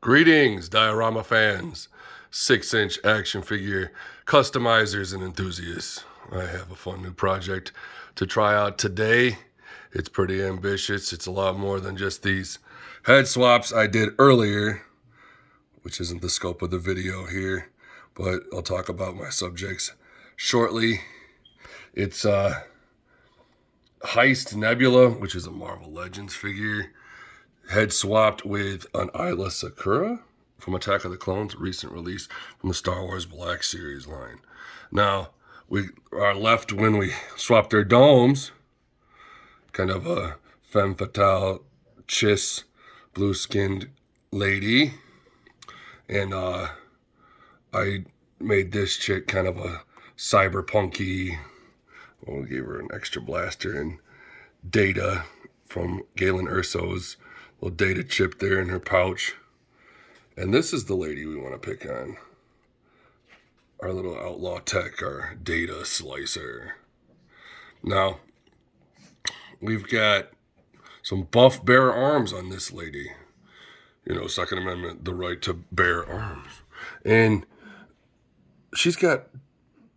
Greetings, diorama fans, 6-inch action figure customizers and enthusiasts. I have a fun new project to try out today. It's pretty ambitious. It's a lot more than just these head swaps I did earlier, which isn't the scope of the video here, but I'll talk about my subjects shortly. It's Heist Nebula, which is a Marvel Legends figure, head swapped with an Isla Sakura from Attack of the Clones, recent release from the Star Wars Black Series line. Now, we are left when we swap their domes, kind of a femme fatale, chiss, blue-skinned lady. And I made this chick kind of a cyberpunky. We gave her an extra blaster and data from Galen Erso's little data chip there in her pouch. And this is the lady we want to pick on. Our little outlaw tech, our data slicer. Now, we've got some buff bare arms on this lady. You know, Second Amendment, the right to bear arms. And she's got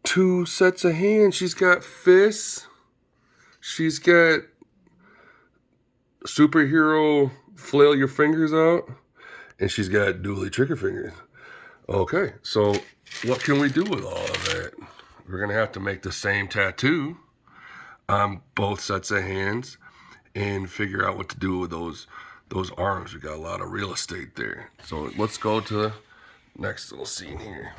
2 sets of hands. She's got fists. She's got superhero flail your fingers out. And she's got dually trigger fingers. Okay, so what can we do with all of that? We're going to have to make the same tattoo on both sets of hands and figure out what to do with those arms. We got a lot of real estate there. So let's go to the next little scene here.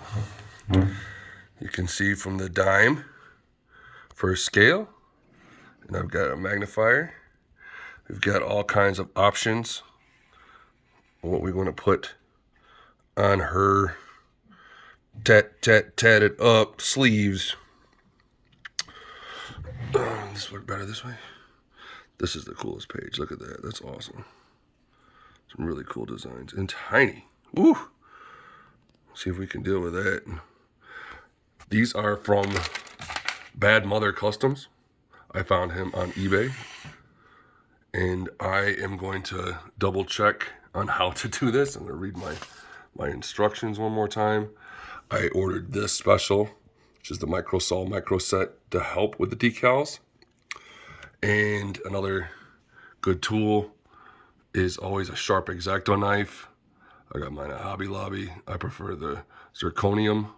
You can see from the dime for scale, and I've got a magnifier. We've got all kinds of options on what we want to put on her tatted up sleeves. This work better this way. This is the coolest page. Look at that. That's awesome. Some really cool designs and tiny. Woo! See if we can deal with that. These are from Bad Mother Customs. I found him on eBay. And I am going to double check on how to do this. I'm going to read my instructions one more time. I ordered this special, which is the Microsol Microset, to help with the decals. And another good tool is always a sharp X-Acto knife. I got mine at Hobby Lobby. I prefer the zirconium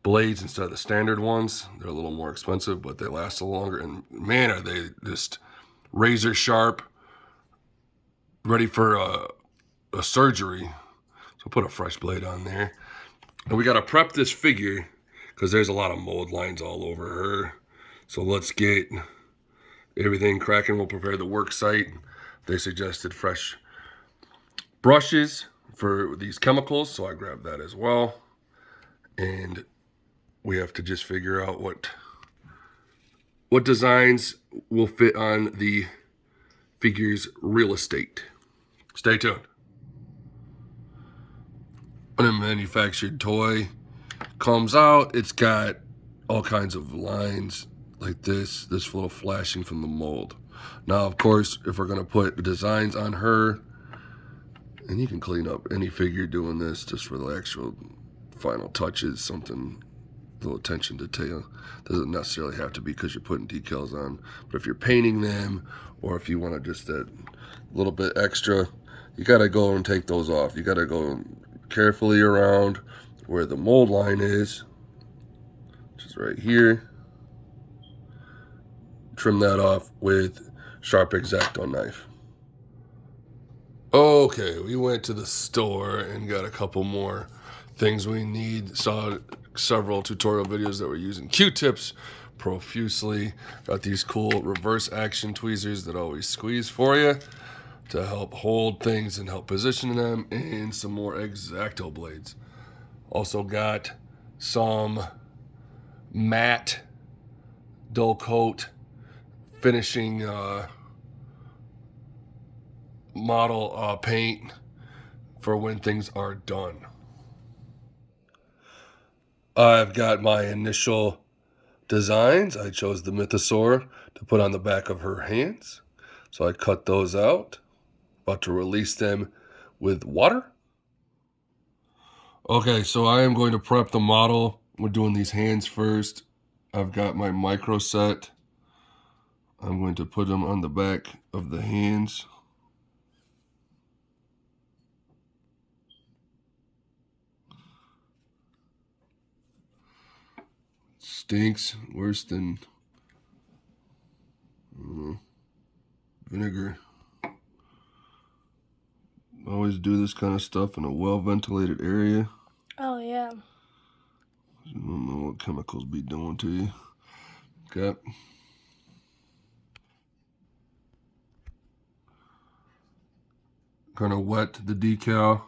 blades instead of the standard ones. They're a little more expensive, but they last a little longer. And man, are they just razor sharp, ready for a surgery. So put a fresh blade on there. And we got to prep this figure because there's a lot of mold lines all over her. So let's get everything cracking. We'll prepare the work site. They suggested fresh brushes for these chemicals, so I grabbed that as well. And we have to just figure out what designs will fit on the figure's real estate. Stay tuned. When a manufactured toy comes out, it's got all kinds of lines like this little flashing from the mold. Now, of course, if we're going to put designs on her, and you can clean up any figure doing this just for the actual final touches, something, a little attention to detail. Doesn't necessarily have to be because you're putting decals on, but if you're painting them, or if you want to just that little bit extra, you got to go and take those off. You got to go carefully around where the mold line is, which is right here. Trim that off with sharp X-Acto knife. Okay, we went to the store and got a couple more things we need. Saw several tutorial videos that were using Q-tips profusely. Got these cool reverse action tweezers that always squeeze for you to help hold things and help position them, and some more X-Acto blades. Also got some matte dull coat finishing model paint for when things are done. I've got my initial designs. I chose the mythosaur to put on the back of her hands. So I cut those out. About to release them with water. Okay, so I am going to prep the model. We're doing these hands first. I've got my Microset. I'm going to put them on the back of the hands. Stinks worse than vinegar. Always do this kind of stuff in a well-ventilated area. Oh, yeah. You don't know what chemicals be doing to you. Okay. Kind of wet the decal.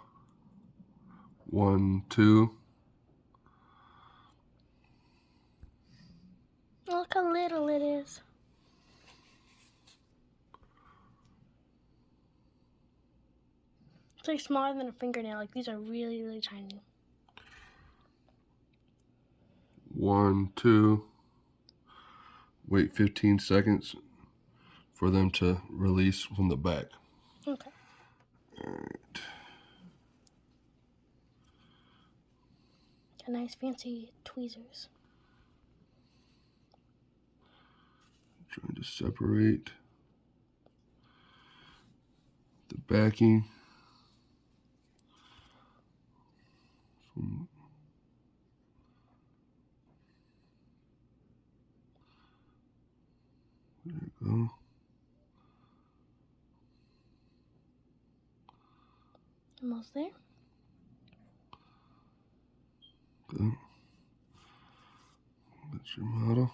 1, 2. Look how little it is. It's like smaller than a fingernail. Like these are really, really tiny. 1, 2. Wait 15 seconds for them to release from the back. Okay. All right. Got nice fancy tweezers. Trying to separate the backing from there you go. Almost there. Good. That's your model.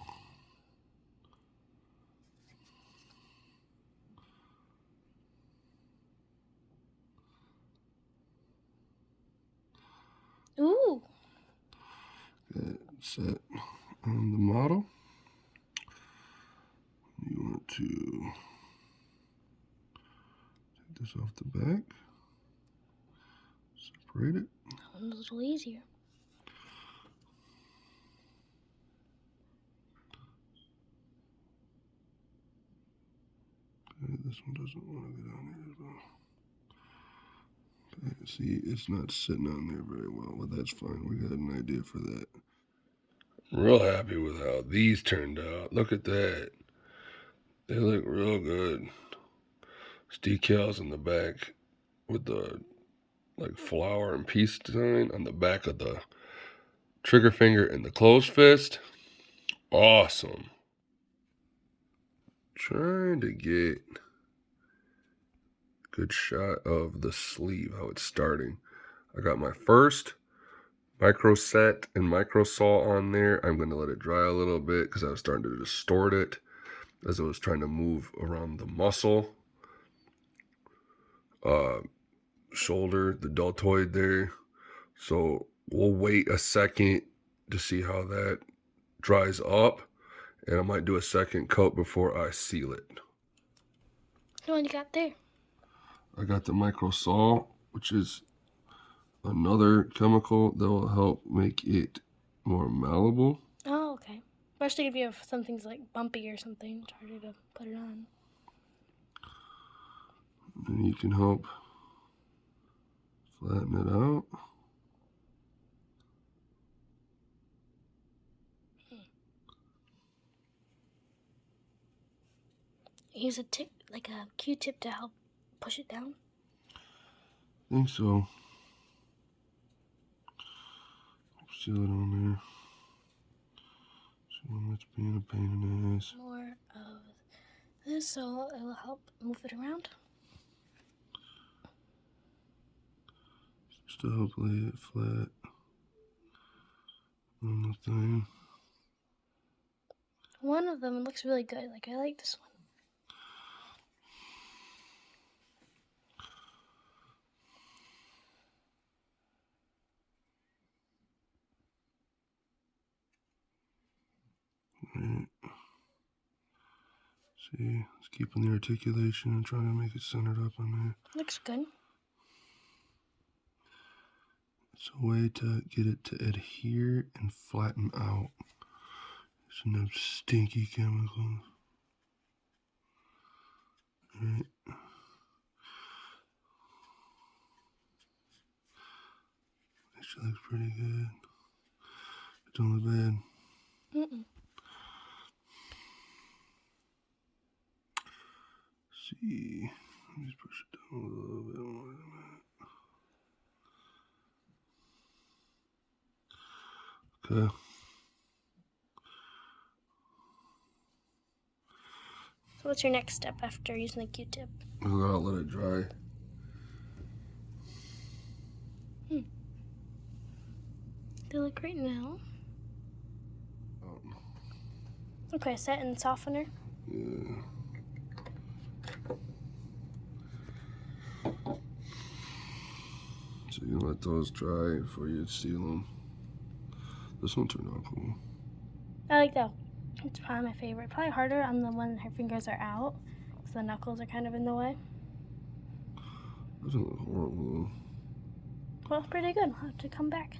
Ooh. Got it set on the model. You want to take this off the back. Separate it. That one's a little easier. Okay, this one doesn't want to get on here as well. Okay, see, it's not sitting on there very well, but that's fine. We got an idea for that. Real happy with how these turned out. Look at that. They look real good. It's decals in the back with the like flower and peace design on the back of the trigger finger and the closed fist. Awesome. Trying to get a good shot of the sleeve, how it's starting. I got my first Microset and Microsol on there. I'm going to let it dry a little bit because I was starting to distort it as I was trying to move around the muscle. Shoulder, the deltoid there. So we'll wait a second to see how that dries up. And I might do a second coat before I seal it. The one you got there. I got the Microsol, which is another chemical that will help make it more malleable. Oh, okay. Especially if you have something's like bumpy or something, it's harder to put it on. And you can help flatten it out. Use a tip, like a Q-tip, to help push it down. I think so. Seal it on there. So much being a pain in the ass. More of this, so it will help move it around. Just to help lay it flat on the thing. One of them looks really good. Like, I like this one. Right. See, it's keeping the articulation and trying to make it centered up on there. Looks good. It's a way to get it to adhere and flatten out. There's no stinky chemicals. Right. Make She looks pretty good. It don't look bad. Mm-mm. See, let me just push it down a little bit more than that. Okay. So what's your next step after using the Q-tip? I'll let it dry. They look great now. Oh, Okay, set and softener. yeah. So you let those dry before you seal them. This one turned out cool. I like that. It's probably my favorite. Probably harder on the one her fingers are out, because the knuckles are kind of in the way. Doesn't look horrible. Well, it's pretty good. I'll have to come back.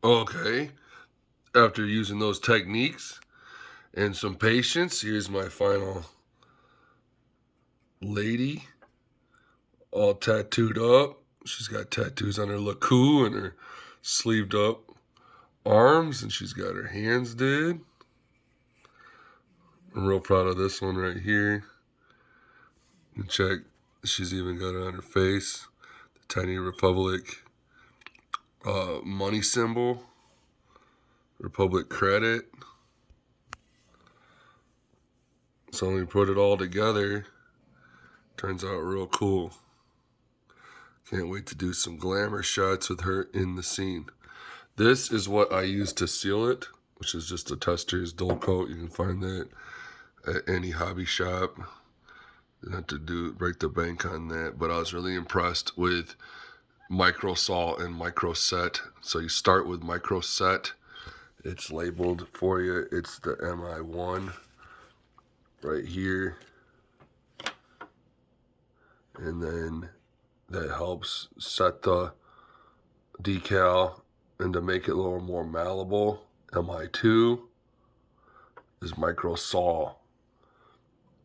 Okay. After using those techniques and some patience, here's my final lady, all tattooed up. She's got tattoos on her laku and her sleeved up arms, and she's got her hands did. I'm real proud of this one right here. And check, she's even got it on her face. The Tiny Republic money symbol. Republic credit. So when we put it all together, turns out real cool. Can't wait to do some glamour shots with her in the scene. This is what I use to seal it, which is just a Tester's dull coat. You can find that at any hobby shop. Not to break the bank on that, but I was really impressed with Microsol and Microset. So you start with Microset. It's labeled for you. It's the MI1 right here. And then that helps set the decal and to make it a little more malleable. MI2 is Microsol.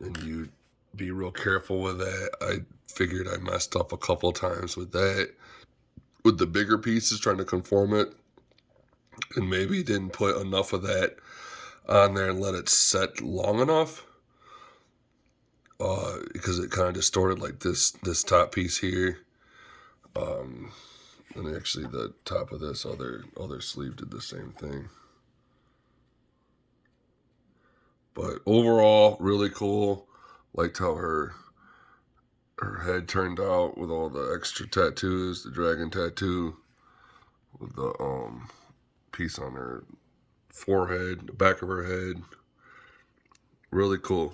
And you be real careful with that. I figured I messed up a couple times with that. With the bigger pieces, trying to conform it. And maybe didn't put enough of that on there and let it set long enough. Because it kind of distorted like this top piece here. And actually the top of this other sleeve did the same thing. But overall, really cool. Liked how her head turned out with all the extra tattoos, the dragon tattoo, with the piece on her forehead, the back of her head. Really cool.